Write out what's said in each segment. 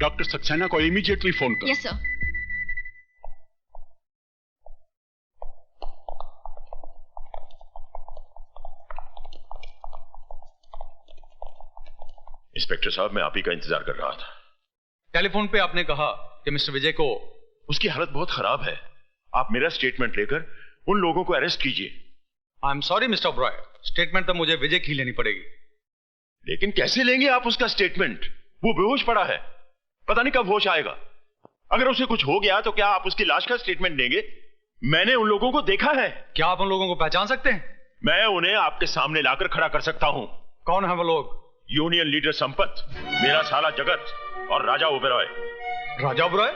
Doctor Saxena को immediately phone करो। Yes sir. Inspector साहब, मैं आप ही का इंतजार कर रहा था। टेलीफोन पे आपने कहा कि मिस्टर विजय को उसकी हालत बहुत खराब है। आप मेरा स्टेटमेंट लेकर उन लोगों को अरेस्ट कीजिए। I am sorry mister Oberoi, statement तो मुझे विजय की लेनी पड़ेगी। लेकिन कैसे लेंगे आप उसका स्टेटमेंट? वो बेहोश पड़ा है, पता नहीं कब होश आएगा। अगर उसे कुछ हो गया तो क्या आप उसकी लाश का स्टेटमेंट देंगे? मैंने उन लोगों को देखा है। क्या आप उन लोगों को पहचान सकते हैं? मैं उन्हें आपके सामने लाकर खड़ा कर सकता हूं। कौन है वो लोग? यूनियन लीडर संपत, मेरा साला जगत और राजा ओबेरॉय। राजा ओबेरॉय?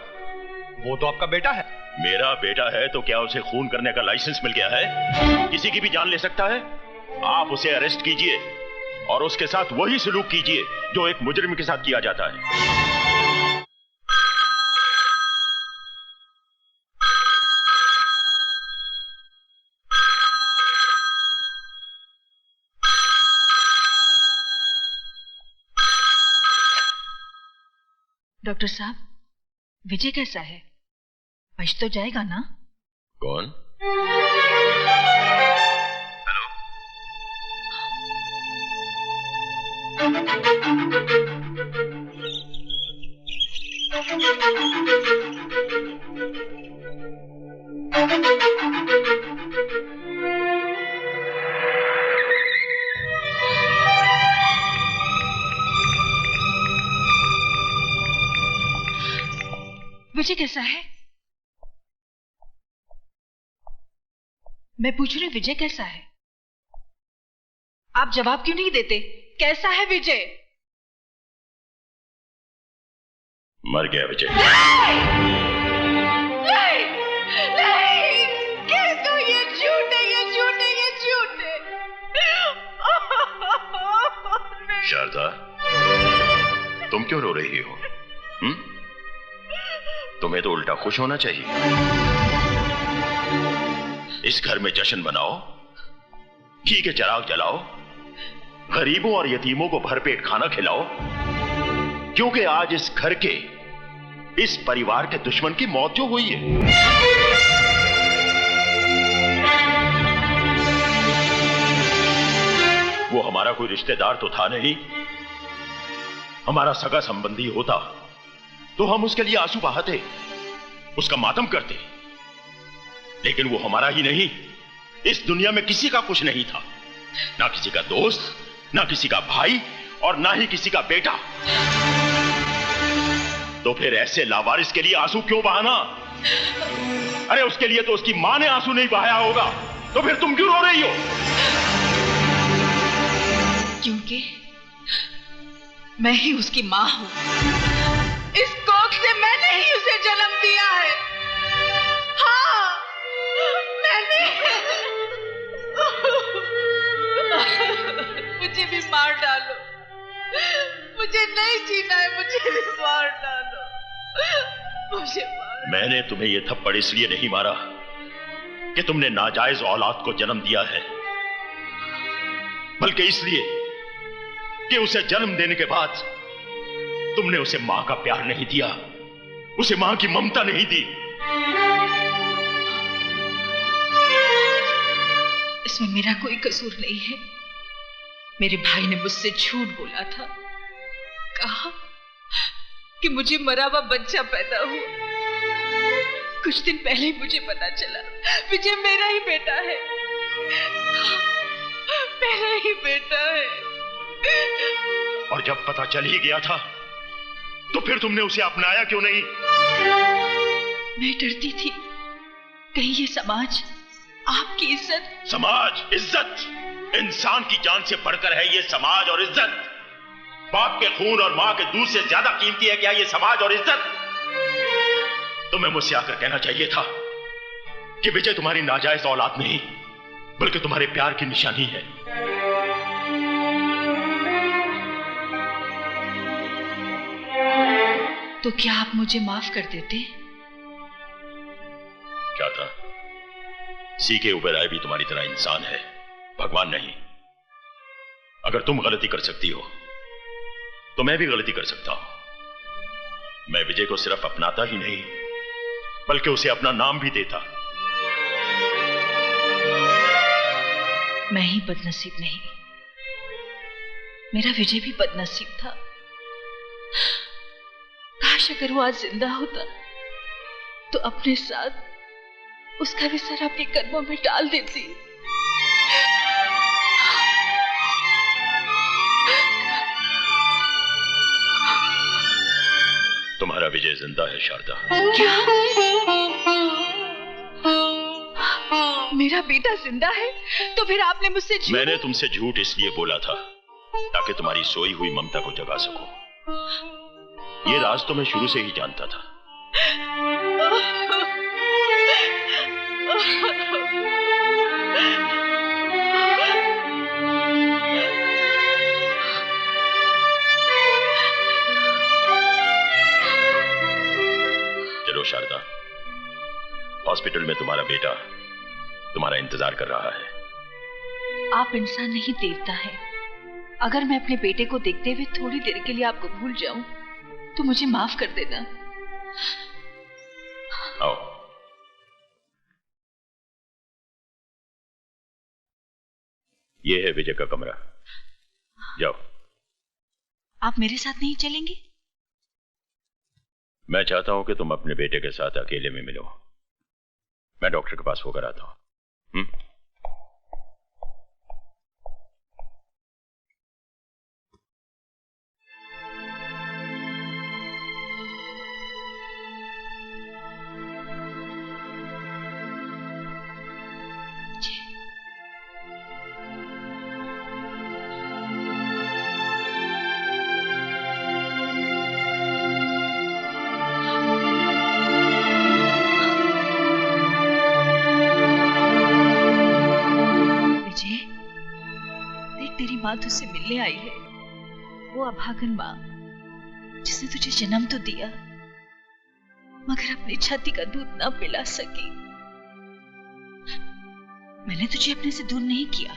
वो तो आपका बेटा है। मेरा बेटा है तो क्या उसे खून करने का लाइसेंस मिल गया है? किसी की भी जान ले सकता है। आप उसे अरेस्ट कीजिए और उसके साथ वही सलूक कीजिए जो एक मुजरिम के साथ किया जाता है। डॉक्टर साहब, विजय कैसा है? बच तो जाएगा ना? कौन? विजय कैसा है? मैं पूछ रही हूँ, विजय कैसा है? आप जवाब क्यों नहीं देते? कैसा है विजय? मर गया विजय। नहीं, नहीं, कह दो ये झूठ है, ये झूठ है, ये झूठ है। शारदा, तुम क्यों रो रही हो? तुम्हें तो उल्टा खुश होना चाहिए। इस घर में जश्न मनाओ, घी के चिराग जलाओ, गरीबों और यतीमों को भरपेट खाना खिलाओ, क्योंकि आज इस घर के, इस परिवार के दुश्मन की मौत जो हुई है, वो हमारा कोई रिश्तेदार तो था नहीं। हमारा सगा संबंधी होता तो हम उसके लिए आंसू बहाते, उसका मातम करते। लेकिन वो हमारा ही नहीं, इस दुनिया में किसी का कुछ नहीं था। ना किसी का दोस्त, ना किसी का भाई और ना ही किसी का बेटा। तो फिर ऐसे लावारिस के लिए आंसू क्यों बहाना? अरे उसके लिए तो उसकी मां ने आंसू नहीं बहाया होगा, तो फिर तुम क्यों रो रही हो? क्योंकि मैं ही उसकी मां हूं। इस कोख से मैंने ही उसे जन्म दिया है। हाँ, मैंने। मुझे भी मार डालो, मुझे नहीं जीना है, मुझे भी मार डालो, मुझे मार। मैंने तुम्हें यह थप्पड़ इसलिए नहीं मारा कि तुमने नाजायज औलाद को जन्म दिया है, बल्कि इसलिए कि उसे जन्म देने के बाद तुमने उसे मां का प्यार नहीं दिया, उसे मां की ममता नहीं दी। इसमें मेरा कोई कसूर नहीं है। मेरे भाई ने मुझसे झूठ बोला था, कहा कि मुझे मरा हुआ बच्चा पैदा हुआ। कुछ दिन पहले ही मुझे पता चला विजय मेरा ही बेटा है, मेरा ही बेटा है। और जब पता चल ही गया था तो फिर तुमने उसे अपनाया क्यों नहीं? मैं डरती थी कहीं ये समाज आपकी इज्जत। समाज, इज्जत, इंसान की जान से बढ़कर है ये समाज और इज्जत। बाप के खून और मां के दूध से ज्यादा कीमती है क्या ये समाज और इज्जत? तुम्हें मुझसे आकर कहना चाहिए था कि विजय तुम्हारी नाजायज औलाद नहीं, बल्कि तुम्हारे प्यार की निशानी है। तो क्या आप मुझे माफ कर देते? क्या था? सीके ओबेरॉय भी तुम्हारी तरह इंसान है, भगवान नहीं। अगर तुम गलती कर सकती हो तो मैं भी गलती कर सकता हूं। मैं विजय को सिर्फ अपनाता ही नहीं, बल्कि उसे अपना नाम भी देता। मैं ही बदनसीब नहीं, मेरा विजय भी बदनसीब था। काश अगर वो आज जिंदा होता तो अपने साथ उसका भी सर अपने कदमों में डाल देती। तुम्हारा विजय जिंदा है शारदा। क्या? मेरा बेटा जिंदा है? तो फिर आपने मुझसे झूठ? मैंने तुमसे झूठ इसलिए बोला था ताकि तुम्हारी सोई हुई ममता को जगा सकूं। ये राज तो मैं शुरू से ही जानता था। चलो शारदा, हॉस्पिटल में तुम्हारा बेटा तुम्हारा इंतजार कर रहा है। आप इंसान नहीं देवता है। अगर मैं अपने बेटे को देखते हुए थोड़ी देर के लिए आपको भूल जाऊं तो मुझे माफ कर देना। आओ। ये है विजय का कमरा, जाओ। आप मेरे साथ नहीं चलेंगे? मैं चाहता हूं कि तुम अपने बेटे के साथ अकेले में मिलो। मैं डॉक्टर के पास होकर आता हूं। माँ तुझसे मिलने आई है, वो अभागन माँ जिसने तुझे जन्म तो दिया मगर अपनी छाती का दूध ना पिला सकी। मैंने तुझे अपने से दूर नहीं किया।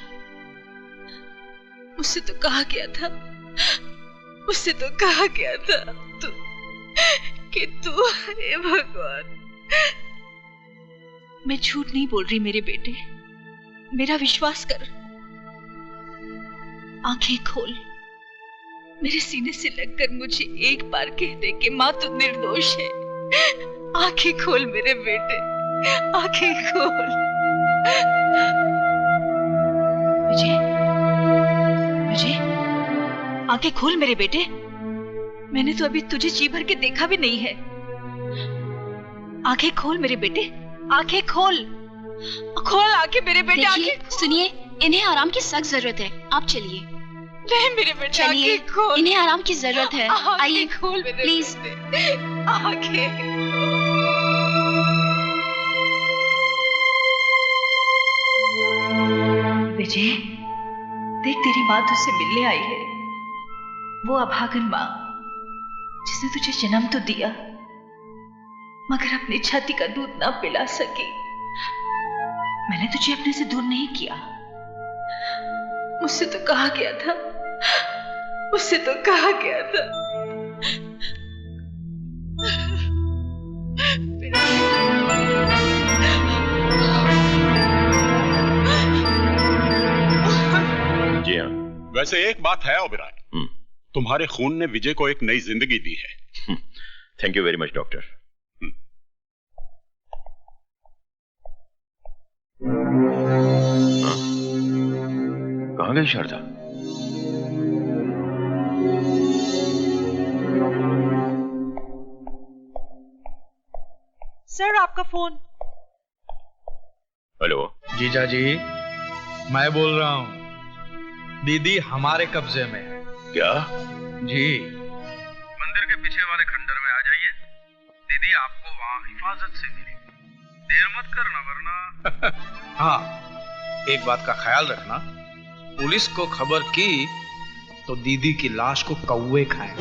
मुझसे तो कहा गया था, मुझसे तो कहा गया था कि तू, हे भगवान। मैं झूठ नहीं बोल रही मेरे बेटे, मेरा विश्वास कर। आंखें खोल, मेरे सीने से लगकर मुझे एक बार कह दे कि माँ तू निर्दोष है। आंखें खोल मेरे बेटे, आंखें खोल। विजय, विजय, आंखें खोल मेरे बेटे। मैंने तो अभी तुझे जी भर के देखा भी नहीं है। आंखें खोल मेरे बेटे, आंखें खोल, खोल आंखें मेरे बेटे। आंखें सुनिए, इन्हें आराम की सख्त जरूरत है, आप चलिए। नहीं मेरे बेटे, चलिए, इन्हें आराम की जरूरत है। आइए खोल मेरे प्लीज। आंखें विजय, देख तेरी माँ तुझसे मिलने आई है, वो अभागन माँ जिसने तुझे जन्म तो दिया मगर अपनी छाती का दूध ना पिला सकी। मैंने तुझे अपने से दूर नहीं किया। मुझसे तो कहा गया था, मुझसे तो कहा गया था। जी हाँ। वैसे एक बात है ओबेरॉय, तुम्हारे खून ने विजय को एक नई जिंदगी दी है। Thank you very much doctor. कहाँ गई शारदा? सर आपका फोन। हेलो जीजा जी, मैं बोल रहा हूँ। दीदी हमारे कब्जे में है। क्या? जी, मंदिर के पीछे वाले खंडर में आ जाइए, दीदी आपको वहाँ हिफाजत से मिलेगी। देर मत करना वरना। हाँ, एक बात का ख्याल रखना, पुलिस को खबर की तो दीदी की लाश को कौवे खाएं।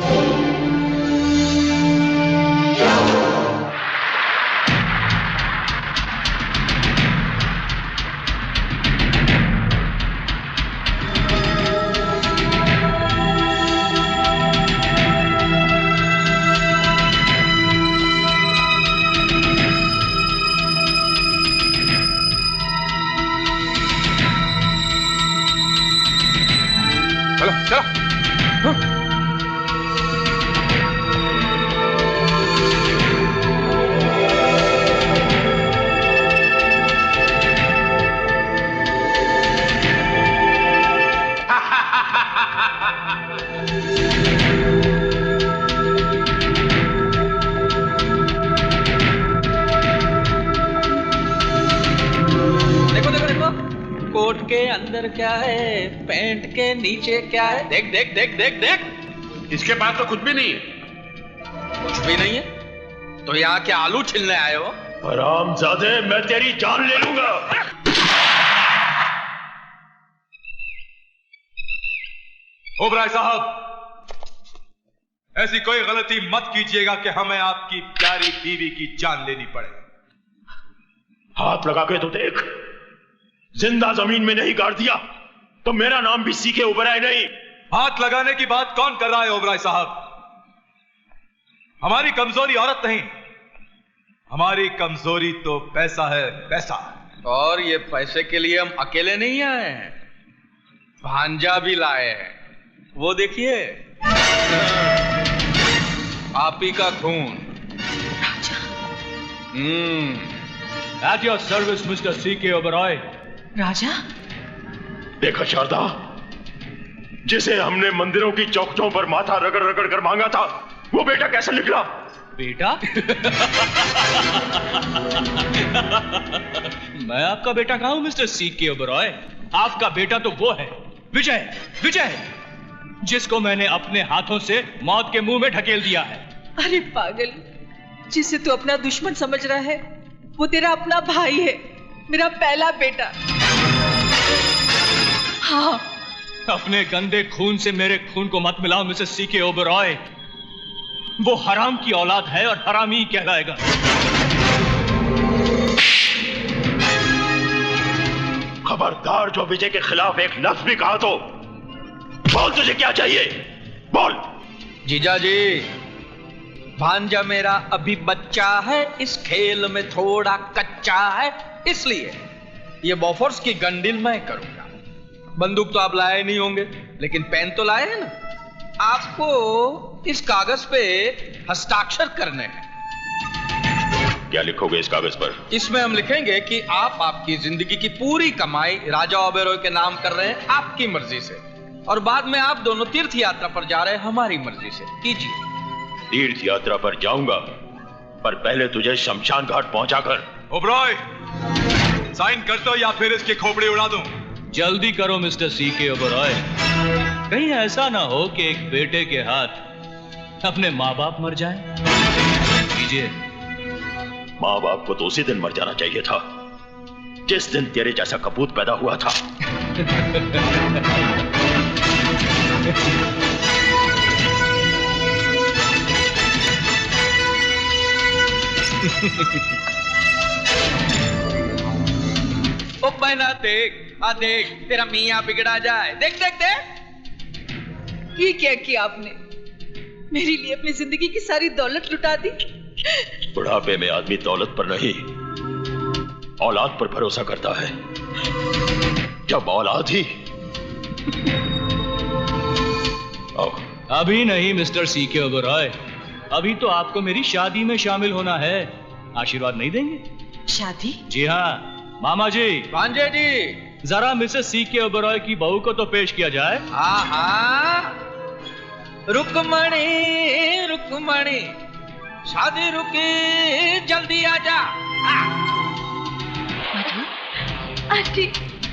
कोट के अंदर क्या है, पैंट के नीचे क्या है? देख देख देख देख देख। इसके पास तो कुछ भी नहीं है। कुछ भी नहीं है तो यहाँ क्या आलू छिलने आए हो? हरामजादे, मैं तेरी जान ले लूंगा। ओबराय साहब, ऐसी कोई गलती मत कीजिएगा कि हमें आपकी प्यारी बीवी की जान लेनी पड़े। हाथ लगा के तो देख, जिंदा जमीन में नहीं गाड़ दिया तो मेरा नाम भी सीके ओबराय नहीं। हाथ लगाने की बात कौन कर रहा है ओबराय साहब? हमारी कमजोरी औरत नहीं, हमारी कमजोरी तो पैसा है, पैसा। और ये पैसे के लिए हम अकेले नहीं आए हैं, भांजा भी लाए हैं। वो देखिए, आप ही का खून। At your service, Mr. C.K. Oberoi. राजा, देखा शारदा, जिसे हमने मंदिरों की चौखटों पर माथा रगड़ रगड़ कर मांगा था, वो बेटा कैसे निकला? बेटा? मैं आपका बेटा कहाँ हूं, मिस्टर C.K. Oberoi? आपका बेटा तो वो है, विजय, विजय, जिसको मैंने अपने हाथों से मौत के मुंह में ढकेल दिया है। अरे पागल, जिसे तू अपना दुश्मन समझ रहा है वो तेरा अपना भाई है, मेरा पहला बेटा। हाँ, अपने गंदे खून से मेरे खून को मत मिलाओ मिसेस C.K. Oberoi। वो हराम की औलाद है और हरामी ही कहलाएगा। खबरदार, जो विजय के खिलाफ एक लफ्ज भी कहा तो बोल, तुझे क्या चाहिए? बोल। जीजा जी, भांजा मेरा अभी बच्चा है, इस खेल में थोड़ा कच्चा है, इसलिए ये बॉफोर्स की गंडिल मैं करूंगा। बंदूक तो आप लाए नहीं होंगे, लेकिन पेन तो लाए हैं ना। आपको इस कागज पे हस्ताक्षर करने हैं। क्या लिखोगे इस कागज पर? इसमें हम लिखेंगे कि आप आपकी जिंदगी की पूरी कमाई राजा ओबेरॉय के नाम कर रहे हैं, आपकी मर्जी से, और बाद में आप दोनों तीर्थ यात्रा पर जा रहे हैं हमारी मर्जी से। कीजिए। तीर्थ यात्रा पर जाऊंगा, पर पहले तुझे शमशान घाट पहुंचाकर। ओबराय, साइन कर दो या फिर इसकी खोपड़ी उड़ा दूं। जल्दी करो मिस्टर C.K. Oberoi। कहीं ऐसा ना हो कि एक बेटे के हाथ अपने माँ बाप मर जाएं। कीजिए। माँ बाप को तो उसी दिन मर जाना चाहिए था जिस दिन तेरे जैसा कपूत पैदा हुआ था। ओ बहना देख, देख, तेरा मियाँ बिगड़ा जाए। देख देख देख। ये क्या किया आपने? मेरे लिए अपनी जिंदगी की सारी दौलत लुटा दी। बुढ़ापे में आदमी दौलत पर नहीं, औलाद पर भरोसा करता है। जब औलाद ही। अभी नहीं मिस्टर C.K. Oberoi, अभी तो आपको मेरी शादी में शामिल होना है। आशीर्वाद नहीं देंगे? शादी? जी हाँ मामा जी। भांजे जी, जरा मिसेस C.K. Oberoi की बहू को तो पेश किया जाए। हाँ हाँ, रुकमणी रुकमणी, शादी रुकी, जल्दी आजा। आंटी,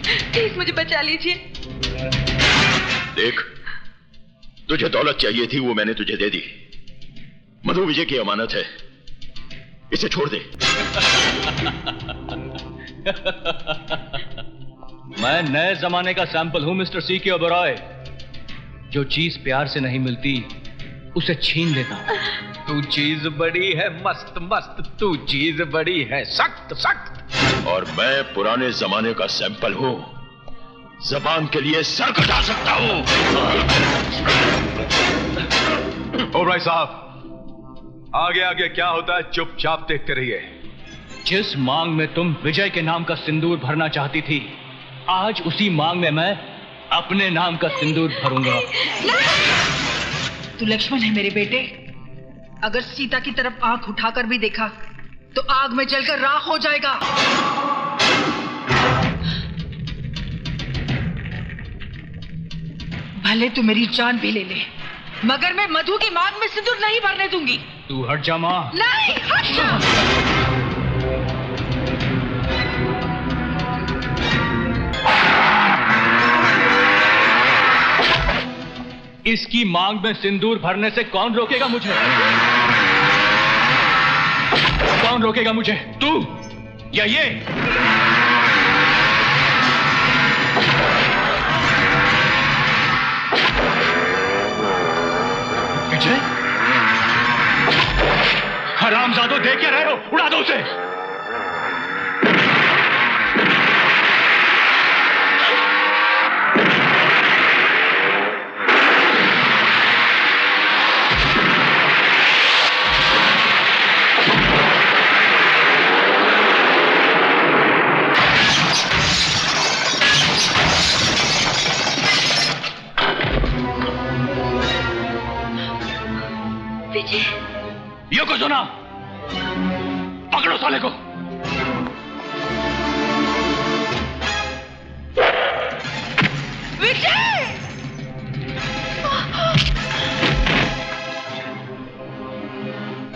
प्लीज मुझे बचा लीजिए। देख, तुझे दौलत चाहिए थी, वो मैंने तुझे दे दी। मधु विजय की अमानत है, इसे छोड़ दे। मैं नए जमाने का सैंपल हूं मिस्टर C.K. Oberoi। जो चीज प्यार से नहीं मिलती उसे छीन लेता हूं। तू चीज बड़ी है मस्त मस्त, तू चीज बड़ी है सख्त सख्त। और मैं पुराने जमाने का सैंपल हूं, जबान के लिए सर कटा सकता हूं। ओबराय साहब, आगे आगे क्या होता है चुपचाप देखते रहिए। जिस मांग में तुम विजय के नाम का सिंदूर भरना चाहती थी, आज उसी मांग में मैं अपने नाम का सिंदूर भरूंगा। तू लक्ष्मण है मेरे बेटे, अगर सीता की तरफ आंख उठाकर भी देखा तो आग में जलकर राख हो जाएगा। भले तू मेरी जान भी ले ले, मगर मैं मधु की मांग में सिंदूर नहीं भरने दूंगी। तू हट जा मां। नहीं, हट जा। इसकी मांग में सिंदूर भरने से कौन रोकेगा मुझे? कौन रोकेगा मुझे? तू या ये? विजय, हरामजादों, देख क्या रहे हो? उड़ा दो उसे। यो को सुना, पकड़ो साले को। विजय!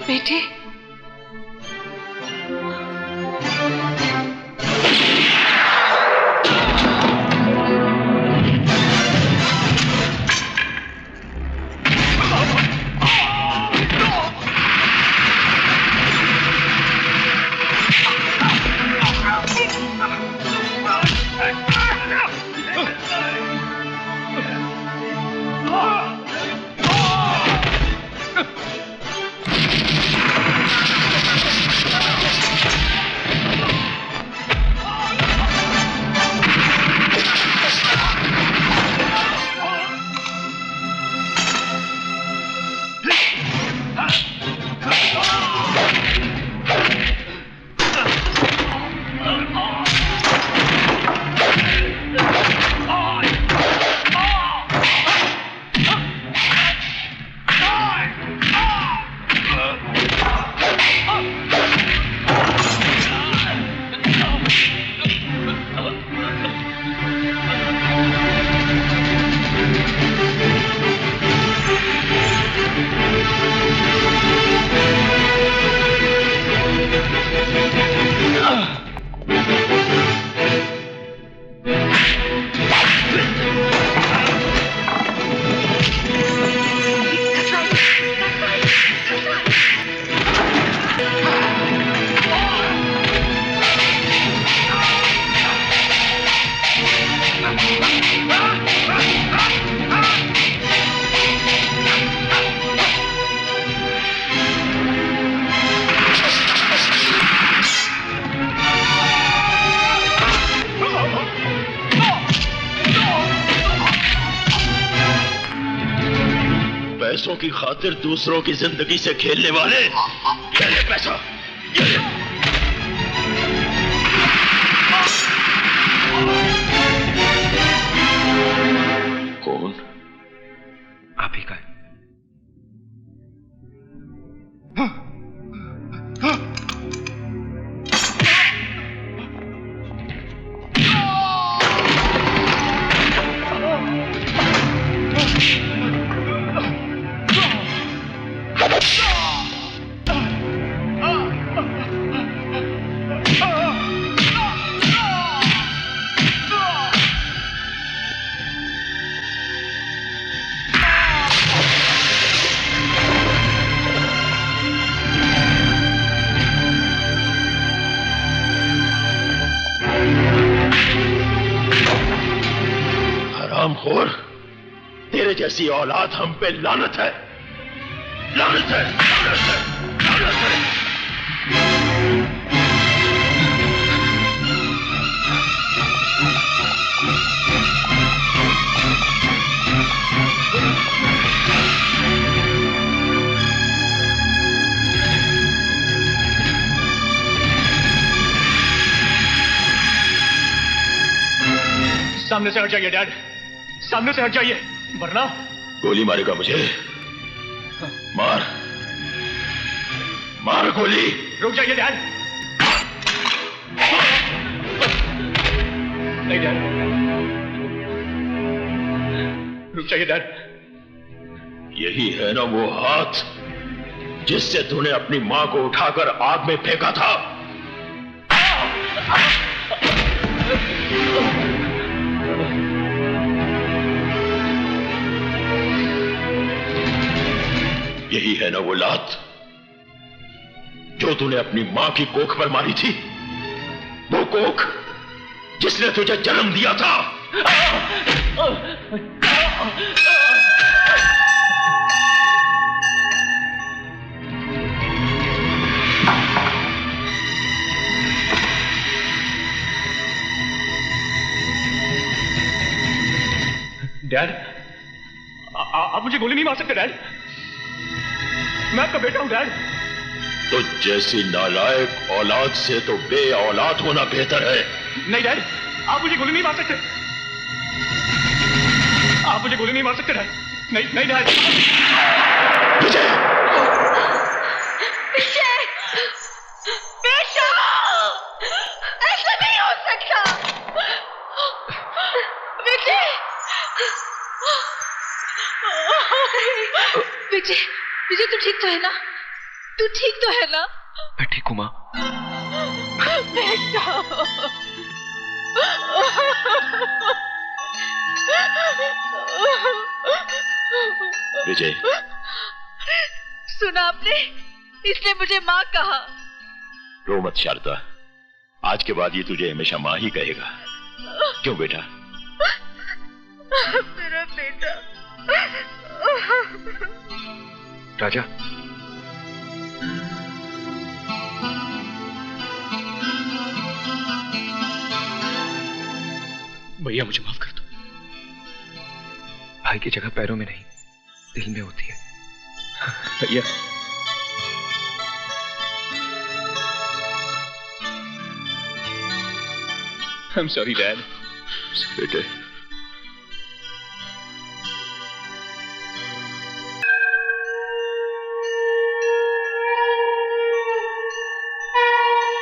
बेटे, पैसों की खातिर दूसरों की जिंदगी से खेलने वाले, ये ले पैसा, ये ले। कौन? आप ही का है। हरामखोर, तेरे जैसी औलाद हम पे लानत है, लानत है, लानत है, लानत है। सामने से हट जाइए डैड, सामने से हट जाइए, वरना गोली मारेगा मुझे। मार, मार गोली। रुक जाइए डैड। नहीं डैड, रुक जाइए डैड। यही है ना वो हाथ जिससे तूने अपनी मां को उठाकर आग में फेंका था? यही है ना वो लात जो तूने अपनी मां की कोख पर मारी थी, वो कोख जिसने तुझे जन्म दिया था। डैड, आप मुझे गोली नहीं मार सकते डैड। मैं आपका बेटा हूं डैड। तो जैसी नालायक औलाद से तो बे औलाद होना बेहतर है। नहीं डैड, आप मुझे गोली नहीं मार सकते। आप मुझे गोली नहीं मार सकते डैड। नहीं नहीं डैड। विजय, विजय, बेटा, ऐसा नहीं हो सकता। विजय, विजय, विजय तू ठीक तो है ना? तू ठीक तो है ना? मैं ठीक हूं मां। बेटा, विजय, सुना आपने? इसने मुझे माँ कहा। रो मत शारदा, आज के बाद ये तुझे हमेशा मां ही कहेगा। क्यों बेटा? मेरा बेटा। राजा, भैया मुझे माफ कर दो। भाई की जगह पैरों में नहीं दिल में होती है भैया। I'm sorry, Dad. बेटे,